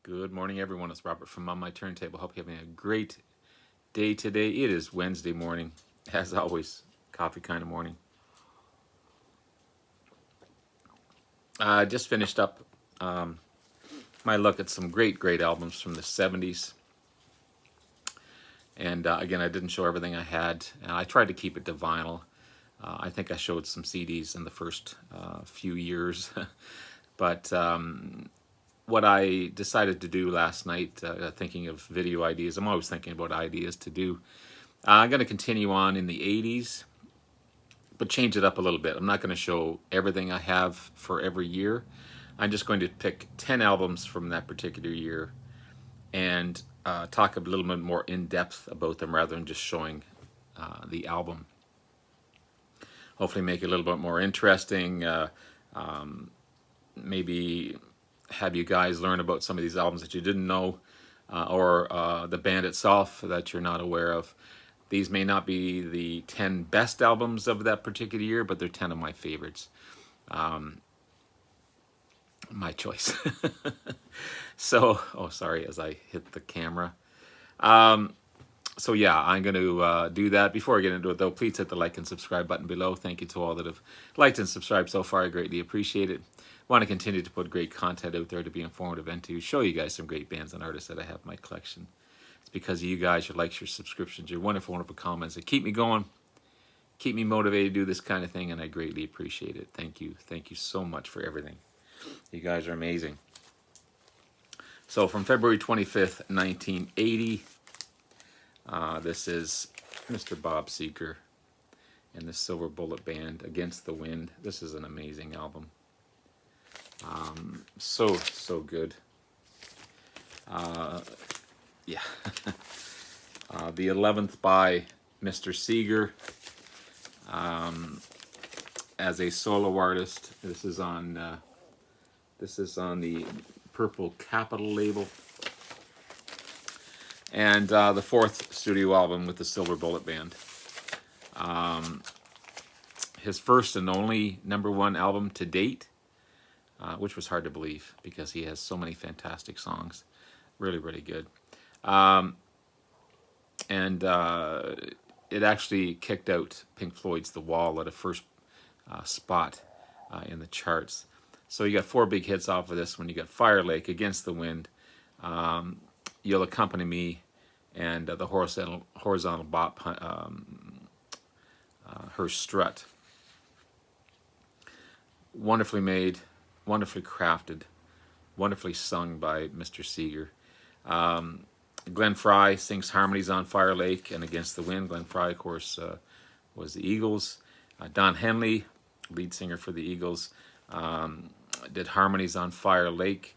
Good morning, everyone. It's Robert from On My Turntable. Hope you're having a great day today. It is Wednesday morning, as always, coffee kind of morning. I just finished up my look at some great albums from the 70s. And again, I didn't show everything I had. I tried to keep it to vinyl. I think I showed some CDs in the first few years. But what I decided to do last night, thinking of video ideas, I'm always thinking about ideas to do. I'm going to continue on in the 80s, but change it up a little bit. I'm not going to show everything I have for every year. I'm just going to pick 10 albums from that particular year and talk a little bit more in depth about them rather than just showing the album. Hopefully make it a little bit more interesting. Maybe have you guys learn about some of these albums that you didn't know, or the band itself that you're not aware of. These may not be the 10 best albums of that particular year, but they're 10 of my favorites. My choice. So, oh, sorry, as I hit the camera. So yeah, I'm going to do that. Before I get into it, though, please hit the like and subscribe button below. Thank you to all that have liked and subscribed so far. I greatly appreciate it. I want to continue to put great content out there to be informative and to show you guys some great bands and artists that I have in my collection. It's because of you guys, your likes, your subscriptions, your wonderful comments that keep me going, keep me motivated to do this kind of thing, and I greatly appreciate it. Thank you. Thank you so much for everything. You guys are amazing. So from February 25th, 1980, this is Mr. Bob Seeger and the Silver Bullet Band, Against the Wind. This is an amazing album. So good. Yeah. The 11th by Mr. Seeger as a solo artist. This is on the Purple Capital label. And the 4th studio album with the Silver Bullet Band. His first and only #1 album to date, which was hard to believe because he has so many fantastic songs. Really good. And it actually kicked out Pink Floyd's The Wall at a first spot in the charts. So you got 4 big hits off of this one. You got Fire Lake, Against the Wind, You'll Accompany Me, and the horizontal bop, Her Strut. Wonderfully made, wonderfully crafted, wonderfully sung by Mr. Seeger. Glenn Frey sings harmonies on Fire Lake and Against the Wind. Glenn Frey, of course, was the Eagles. Don Henley, lead singer for the Eagles, did harmonies on Fire Lake.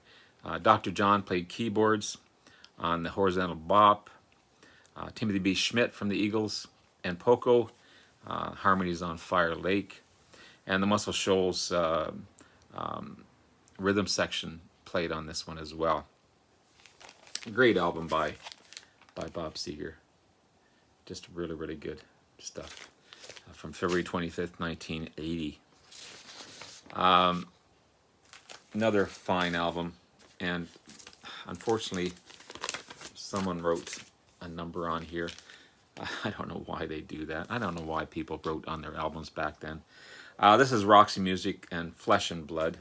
Dr. John played keyboards on the horizontal bop. Timothy B. Schmidt from the Eagles and Poco, harmonies on Fire Lake. And the Muscle Shoals rhythm section played on this one as well. Great album by Bob Seeger. Just really good stuff. From February 25th, 1980. Another fine album. And unfortunately, someone wrote a number on here. I don't know why they do that. I don't know why people wrote on their albums back then. This is Roxy Music and Flesh and Blood.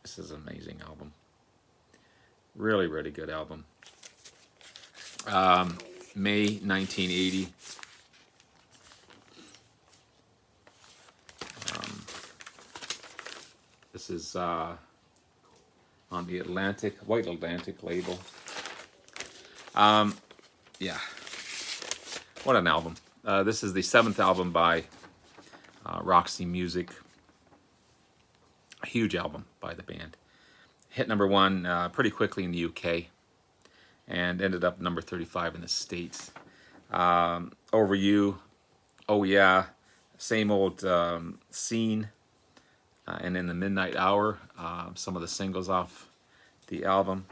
This is an amazing album. Really good album. May 1980. This is on the White Atlantic label. Yeah. What an album. This is the 7th album by Roxy Music. A huge album by the band. Hit #1 pretty quickly in the UK and ended up number 35 in the States. Over You, Oh Yeah, Same Old Scene, and In the Midnight Hour, some of the singles off the album.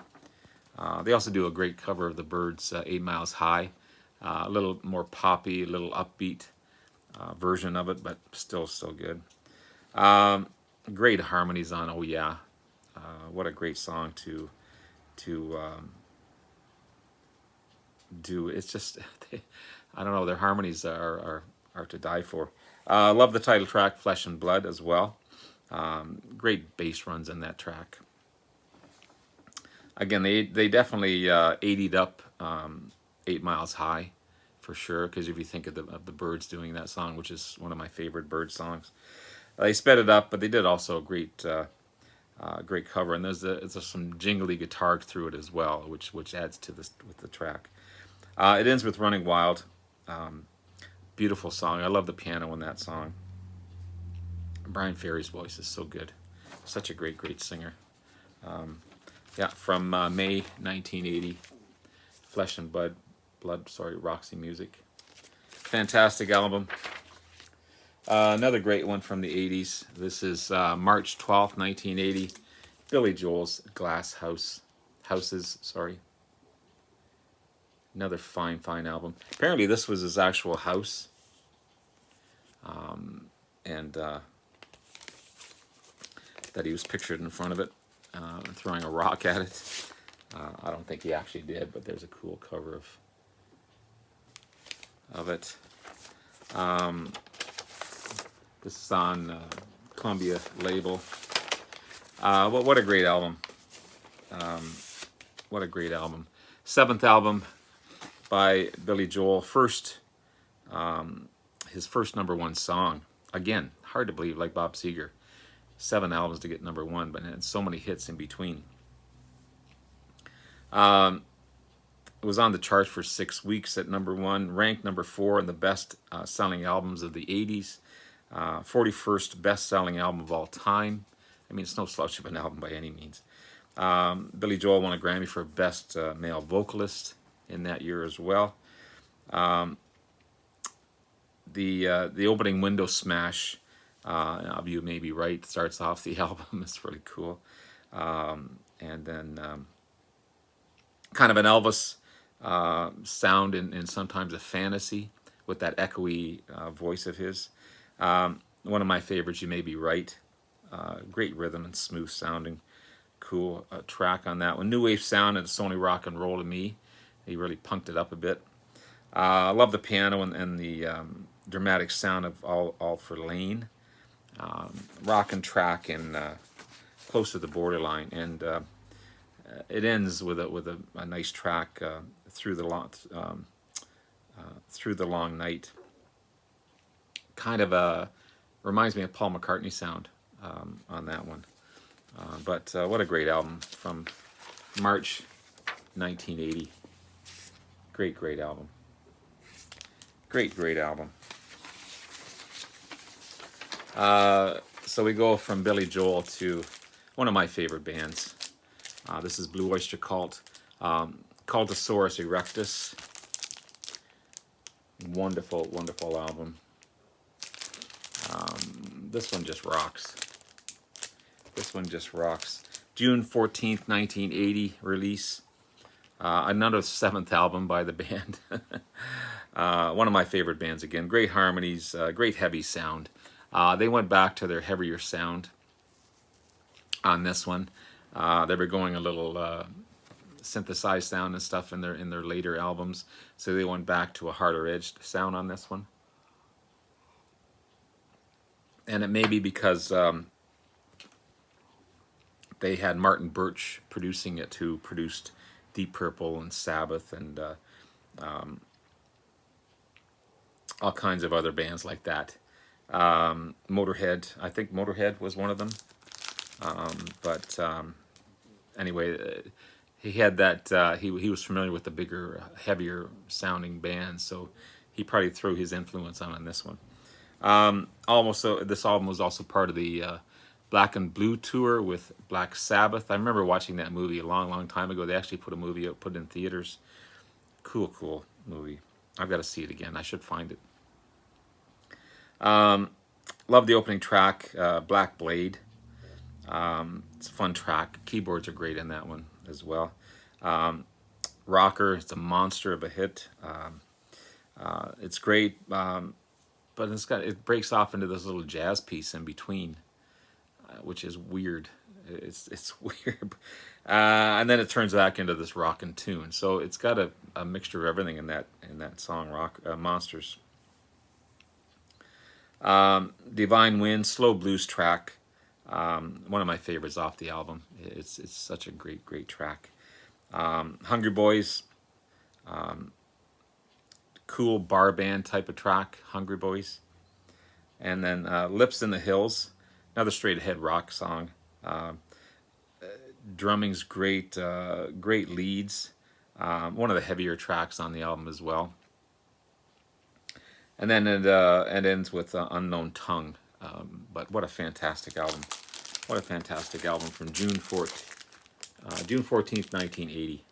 They also do a great cover of the Byrds' 8 Miles High. A little more poppy, a little upbeat version of it, but still so good. Great harmonies on Oh Yeah. What a great song to to do. It's just, I don't know, their harmonies are to die for. Love the title track, Flesh and Blood, as well. Great bass runs in that track. Again, they definitely 80'd up 8 Miles High, for sure, because if you think of the Byrds doing that song, which is one of my favorite Byrds songs, they sped it up, but they did also a great great cover, and there's some jingly guitar through it as well, which adds to this with the track. It ends with Running Wild. Beautiful song. I love the piano in that song. Brian Ferry's voice is so good. Such a great singer. Yeah, from May 1980. Flesh and Blood, Roxy Music. Fantastic album. Another great one from the 80s. This is March 12th, 1980. Billy Joel's Glass Houses, sorry. Another fine album. Apparently this was his actual house. And that he was pictured in front of it, throwing a rock at it. I don't think he actually did, but there's a cool cover of it. This is on Columbia label. What a great album. What a great album. 7th album by Billy Joel. His first #1 song. Again, hard to believe, like Bob Seeger. 7 albums to get #1, but had so many hits in between. It was on the charts for 6 weeks at #1, ranked #4 in the best selling albums of the 80s, 41st best selling album of all time. I mean, it's no slouch of an album by any means. Billy Joel won a Grammy for best male vocalist in that year as well. The opening window smash, You May Be Right, starts off the album. It's really cool. And then kind of an Elvis sound and sometimes a fantasy with that echoey voice of his. One of my favorites, You May Be Right. Great rhythm and smooth sounding. Cool track on that one. New wave sound, and it's only rock and roll to me. He really punked it up a bit. I love the piano and the dramatic sound of All for Lane. Rock and track and close to the borderline, and it ends with a nice track through the long night. Kind of reminds me of Paul McCartney sound on that one. But what a great album from March 1980. Great album. Great album. So we go from Billy Joel to one of my favorite bands. This is Blue Oyster Cult, Cultosaurus Erectus. Wonderful album. This one just rocks. June 14th, 1980 release. Another 7th album by the band. One of my favorite bands again. Great harmonies, great heavy sound. They went back to their heavier sound on this one. They were going a little synthesized sound and stuff in their later albums, so they went back to a harder edged sound on this one. And it may be because they had Martin Birch producing it, who produced Deep Purple and Sabbath and all kinds of other bands like that. Motorhead, I think Motorhead was one of them. But anyway, he had that. He was familiar with the bigger, heavier sounding bands, so he probably threw his influence on this one. This album was also part of the Black and Blue tour with Black Sabbath. I remember watching that movie a long time ago. They actually put it in theaters. Cool movie. I've got to see it again. I should find it. Love the opening track, Black Blade. It's a fun track. Keyboards are great in that one as well. Rocker, it's a monster of a hit. It's great, but it breaks off into this little jazz piece in between, which is weird. It's weird. And then it turns back into this rockin' tune. So it's got a mixture of everything in that song, Rock Monsters. Divine Wind, slow blues track. One of my favorites off the album. It's such a great track. Hungry Boys, cool bar band type of track, Hungry Boys. And then Lips in the Hills, another straight ahead rock song. Drumming's great, great leads. One of the heavier tracks on the album as well. And then it ends with Unknown Tongue. But what a fantastic album. What a fantastic album from June 14th, 1980.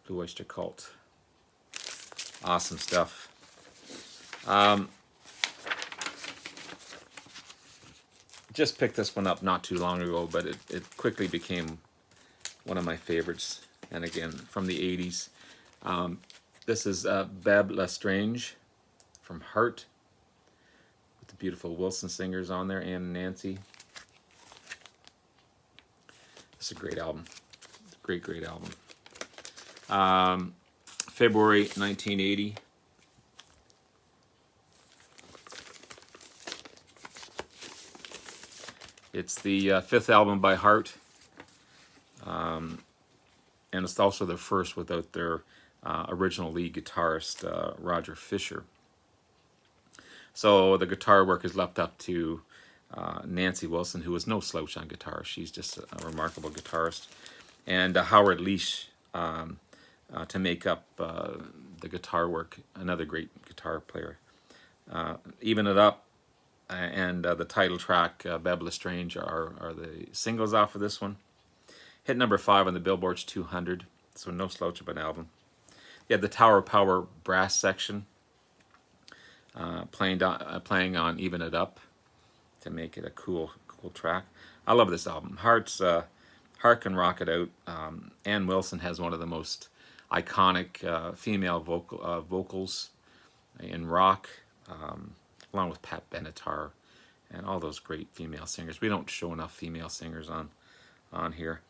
Blue Oyster Cult. Awesome stuff. Just picked this one up not too long ago, but it quickly became one of my favorites. And again, from the 80s. This is Bab Lestrange from Heart, with the beautiful Wilson singers on there, Ann and Nancy. It's a great album. Great album. February 1980. It's the fifth album by Heart, and it's also their first without their original lead guitarist, Roger Fisher. So the guitar work is left up to Nancy Wilson, who is no slouch on guitar. She's just a remarkable guitarist. And Howard Leash to make up the guitar work, another great guitar player. Even It Up and the title track, Bab Lestrange, are the singles off of this one. Hit number 5 on the Billboard's 200, so no slouch of an album. You had the Tower of Power brass section playing on Even It Up to make it a cool track. I love this album. Heart can rock it out. Ann Wilson has one of the most iconic female vocals in rock, along with Pat Benatar and all those great female singers. We don't show enough female singers on here.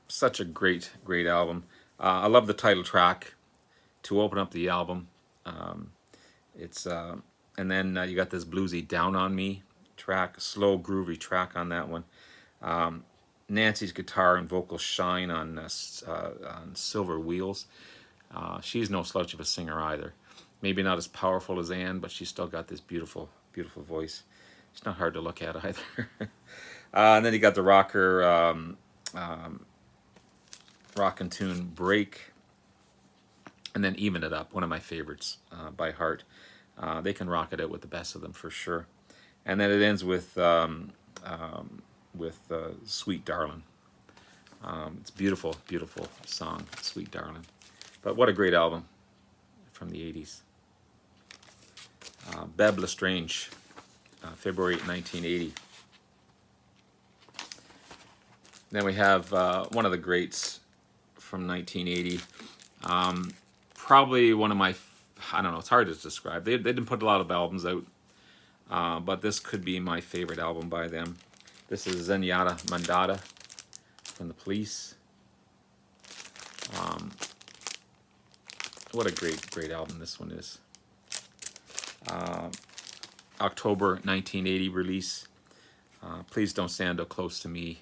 Such a great album. I love the title track to open up the album. And then you got this bluesy Down on Me track, slow groovy track on that one. Nancy's guitar and vocals shine on Silver Wheels. She's no slouch of a singer either. Maybe not as powerful as Ann, but she's still got this beautiful voice. It's not hard to look at either. And then you got the rocker rock and tune Break, and then Even It Up, one of my favorites by Heart. They can rock it out with the best of them for sure. And then it ends with Sweet Darling. It's beautiful song, Sweet Darling. But what a great album from the 80s. Bab Lestrange, February 1980. Then we have one of the greats from 1980. Probably one of my, I don't know, it's hard to describe. They didn't put a lot of albums out, but this could be my favorite album by them. This is Zenyatta Mandata from the Police. What a great album this one is. October 1980 release. Please Don't Stand So Close to Me,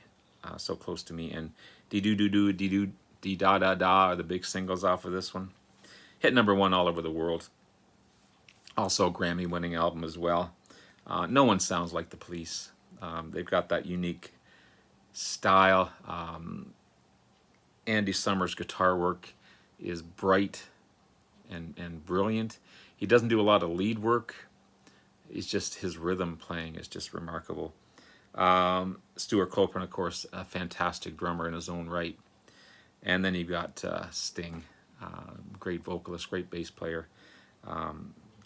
and Dee Doo Doo Doo Dee Doo Dee Da Da Da are the big singles off of this one. Hit number 1 all over the world. Also a Grammy-winning album as well. No one sounds like the Police. They've got that unique style. Andy Summers' guitar work is bright and brilliant. He doesn't do a lot of lead work. It's just his rhythm playing is just remarkable. Stuart Copeland, of course, a fantastic drummer in his own right. And then you've got Sting, great vocalist, great bass player,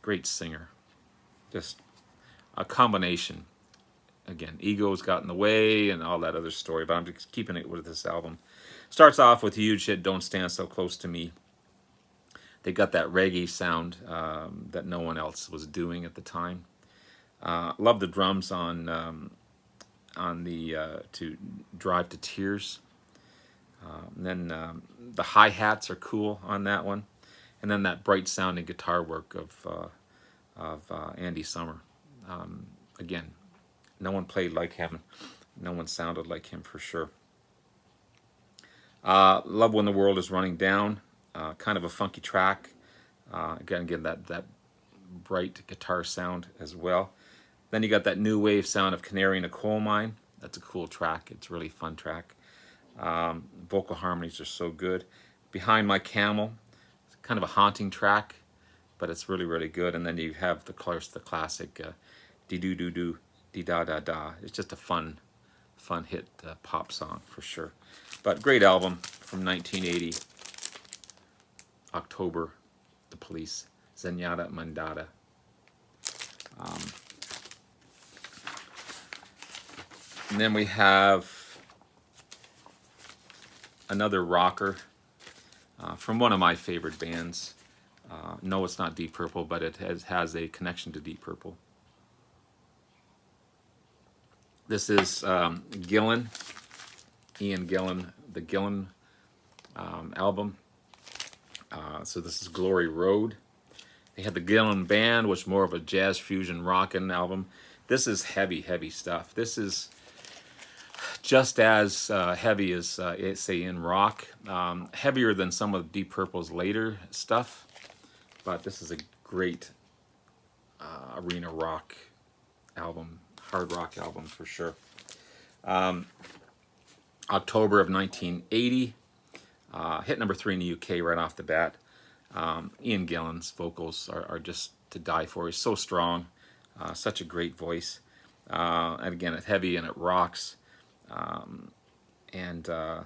great singer. Just a combination. Again, ego's got in the way and all that other story, but I'm just keeping it with this album. Starts off with a huge hit, Don't Stand So Close to Me. They got that reggae sound that no one else was doing at the time. Love the drums on the to Drive to Tears. And then the hi-hats are cool on that one. And then that bright sounding guitar work of Andy Summer. Again, no one played like him. No one sounded like him for sure. Love When the World is Running Down. Kind of a funky track. Again, that bright guitar sound as well. Then you got that new wave sound of Canary in a Coal Mine. That's a cool track. It's a really fun track. Vocal harmonies are so good. Behind My Camel, it's kind of a haunting track, but it's really, really good. And then you have the classic Dee Doo Doo Doo, Dee Da Da Da. It's just a fun hit pop song for sure. But great album from 1980, October, The Police, Zenyatta Mandata. And then we have another rocker from one of my favorite bands. No, it's not Deep Purple, but it has a connection to Deep Purple. This is Gillen, Ian Gillen, the Gillen album. So this is Glory Road. They had the Gillen Band, which is more of a jazz fusion rockin' album. This is heavy, heavy stuff. This is just as heavy as, say, in rock. Heavier than some of Deep Purple's later stuff. But this is a great arena rock album, hard rock album for sure. October of 1980. Hit number 3 in the UK right off the bat. Ian Gillen's vocals are just to die for. He's so strong. Such a great voice. And again, it's heavy and it rocks. And the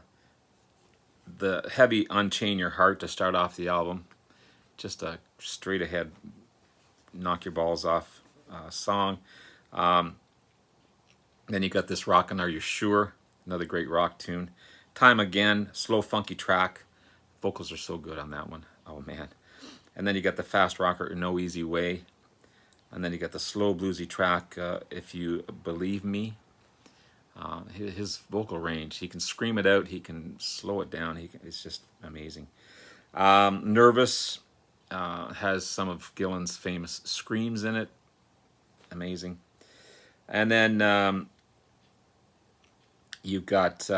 heavy Unchain Your Heart to start off the album. Just a straight ahead, knock your balls off song. Then you got this Rockin' Are You Sure? Another great rock tune. Time Again, slow funky track. Vocals are so good on that one. Oh man. And then you got the fast rocker No Easy Way. And then you got the slow bluesy track If You Believe Me. His vocal range, he can scream it out, he can slow it down, it's just amazing. Nervous has some of Gillen's famous screams in it. Amazing. And then you've got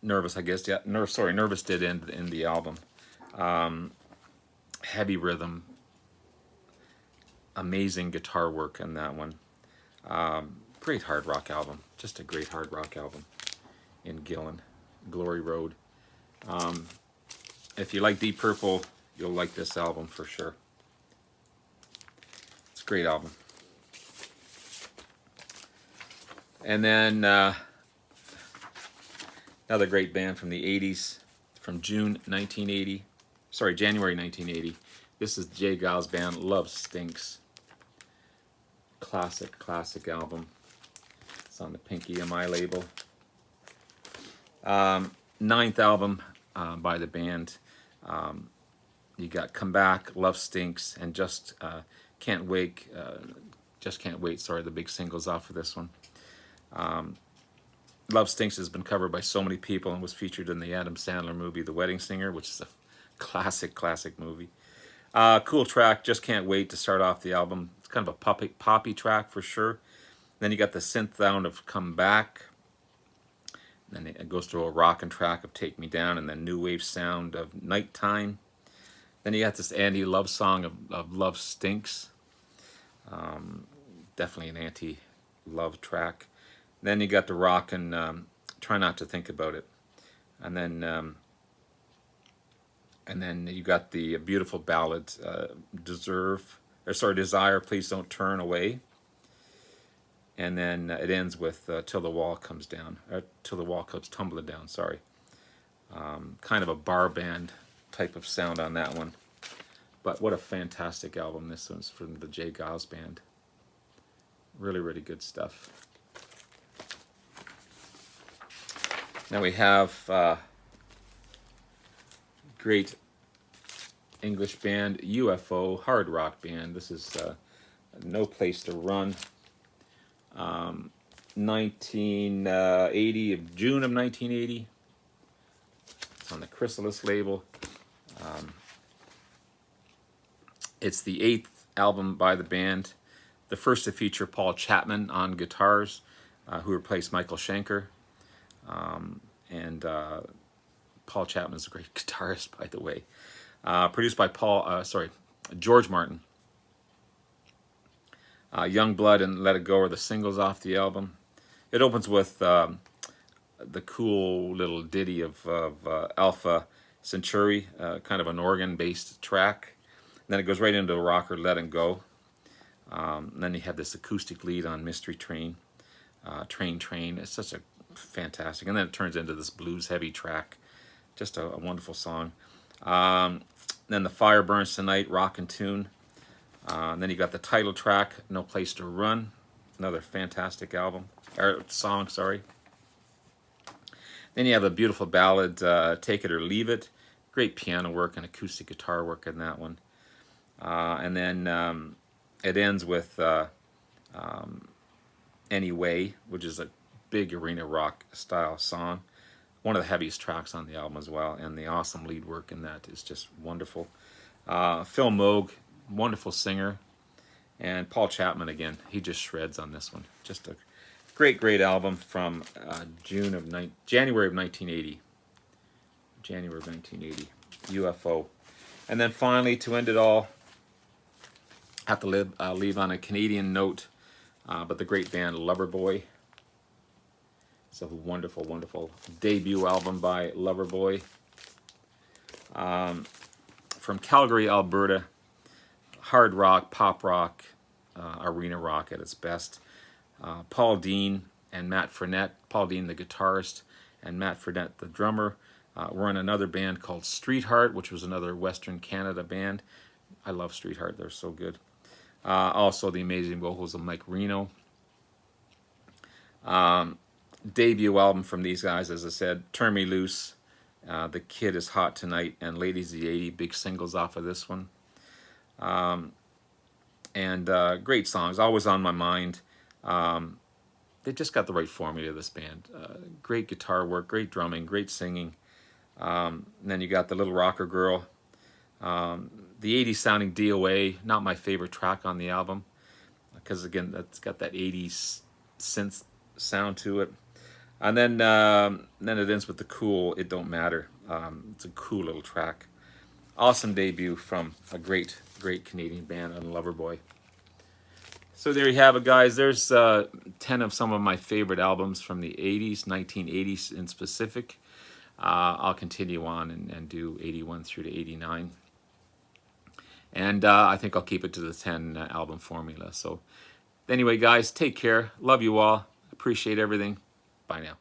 Nervous, I guess. Yeah, Nervous did end in the album. Heavy rhythm, amazing guitar work in that one. Great hard rock album. Just a great hard rock album in Gillen. Glory Road. If you like Deep Purple, you'll like this album for sure. It's a great album. And then another great band from the 80s, from January 1980. This is Geils Band, Love Stinks. Classic album. It's on the Pinky MI label. 9th album by the band. You got Come Back, Love Stinks, and Just Can't Wait. Sorry, the big singles off of this one. Love Stinks has been covered by so many people and was featured in the Adam Sandler movie The Wedding Singer, which is a classic movie. Cool track, Just Can't Wait to start off the album. It's kind of a poppy track for sure. Then you got the synth sound of Come Back. Then it goes through a rockin' track of Take Me Down, and then new wave sound of Nighttime. Then you got this Andy Love song of Love Stinks. Definitely an anti-love track. Then you got the rockin' Try Not to Think About It. And then you got the beautiful ballad Desire, Please Don't Turn Away. And then it ends with Till the Wall Comes Down, Till the Wall Comes Tumbling Down, sorry. Kind of a bar band type of sound on that one. But what a fantastic album this one's from the Geils Band. Really good stuff. Now we have great English band, UFO, hard rock band. This is No Place to Run. 1980, June of 1980. It's on the Chrysalis label. It's the 8th album by the band, the first to feature Paul Chapman on guitars, who replaced Michael Schenker. And Paul Chapman is a great guitarist, by the way. Produced by George Martin. Young Blood and Let It Go are the singles off the album. It opens with the cool little ditty of Alpha Centauri, kind of an organ-based track. And then it goes right into a rocker, Let It Go. And then you have this acoustic lead on Mystery Train, Train. It's such a fantastic. And then it turns into this blues-heavy track. Just a wonderful song. Then The Fire Burns Tonight, rockin' tune. And then you got the title track, No Place to Run. Another fantastic song, sorry. Then you have a beautiful ballad, Take It or Leave It. Great piano work and acoustic guitar work in that one. And then it ends with Anyway, which is a big arena rock style song. One of the heaviest tracks on the album as well. And the awesome lead work in that is just wonderful. Phil Moog, wonderful singer. And Paul Chapman, again, he just shreds on this one. Just a great album from January of 1980. January of 1980. UFO. And then finally, to end it all, I have to leave on a Canadian note, but the great band Loverboy. It's a wonderful, wonderful debut album by Loverboy. From Calgary, Alberta. Hard rock, pop rock, arena rock at its best. Paul Dean and Matt Frenette. Paul Dean, the guitarist, and Matt Frenette, the drummer, were in another band called Streetheart, which was another Western Canada band. I love Streetheart. They're so good. Also, the amazing vocals of Mike Reno. Debut album from these guys, as I said, Turn Me Loose, The Kid Is Hot Tonight, and Ladies of the 80, big singles off of this one. Great songs, always on my mind. They just got the right formula, this band. Great guitar work, great drumming, great singing. And then you got the Little Rocker Girl. The 80s sounding DOA, not my favorite track on the album, because again, that's got that 80s synth sound to it. And then it ends with the cool It Don't Matter. It's a cool little track. Awesome debut from a great Canadian band on Loverboy. So there you have it, guys. There's 10 of some of my favorite albums from the 80s, 1980s in specific. I'll continue on and do 81 through to 89. And I think I'll keep it to the 10 album formula. So anyway, guys, take care. Love you all. Appreciate everything. Bye now.